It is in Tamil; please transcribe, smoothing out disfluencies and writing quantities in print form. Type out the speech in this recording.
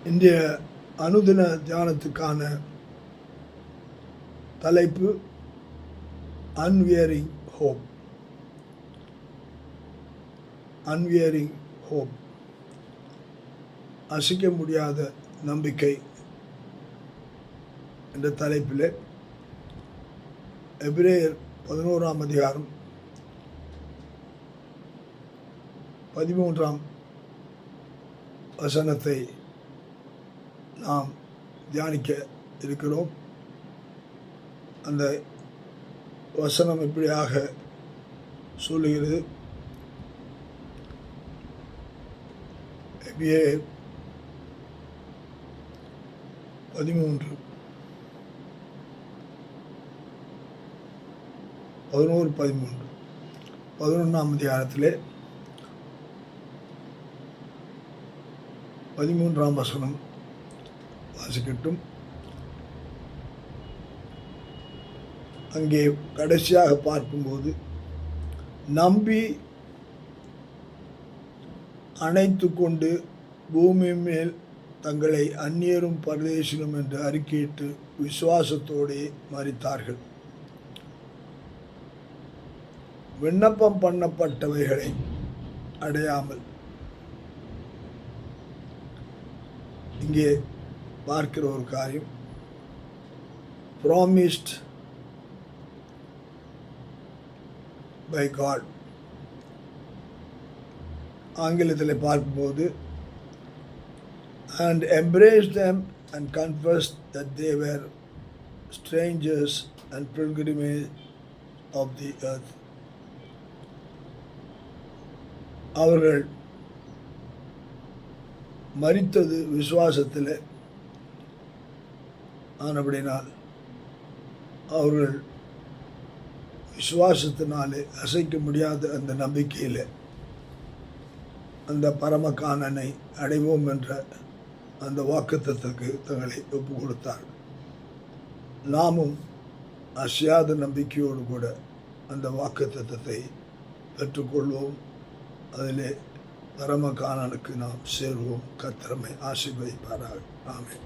இன்றைய அனுதின தியானத்துக்கான தலைப்பு அன்வியரிங் ஹோப். அன்வியரிங் ஹோப், அசைக்க முடியாத நம்பிக்கை என்ற தலைப்பில் எபிரேயர் 11ஆம் அதிகாரம் 13ஆம் வசனத்தை நாம் தியானிக்க இருக்கிறோம். அந்த வசனம் இப்படியாக சொல்லுகிறது. எபிரேயர் 11 11ஆம் அதிகாரத்திலே 13ஆம் வசனம் வாசிக்கட்டும். அங்கே கடைசியாக பார்க்கும்போது, நம்பி அணைத்து கொண்டு பூமி மேல் தங்களை அந்நியரும் பரதேசிலும் என்று அறிக்கையிட்டு விசுவாசத்தோடே மரித்தார்கள். விண்ணப்பம் பண்ணப்பட்டவைகளை அடையாமல். இங்கே பார்க்கிற ஒரு காரியம், ப்ராமிஸ்ட் பை காட். ஆங்கிலத்தில் பார்க்கும்போது, and embraced them and confessed that they were strangers and pilgrims of the earth. அவர்கள் மரித்தது விசுவாசத்தில் ஆனபடினால் அவர்கள் விசுவாசத்தினாலே அசைக்க முடியாத அந்த நம்பிக்கையில் அந்த பரமகாணனை அடைவோம் என்ற அந்த வாக்குத்தத்தத்துக்கு தங்களை ஒப்பு கொடுத்தார்கள். நாமும் அசையாத நம்பிக்கையோடு கூட அந்த வாக்குத்தத்தத்தை பெற்றுக்கொள்வோம். அதிலே பரமகாணனுக்கு நாம் சேர்வோம். கர்த்தர் நம்மை ஆசீர்வதிப்பாராக. ஆமென்.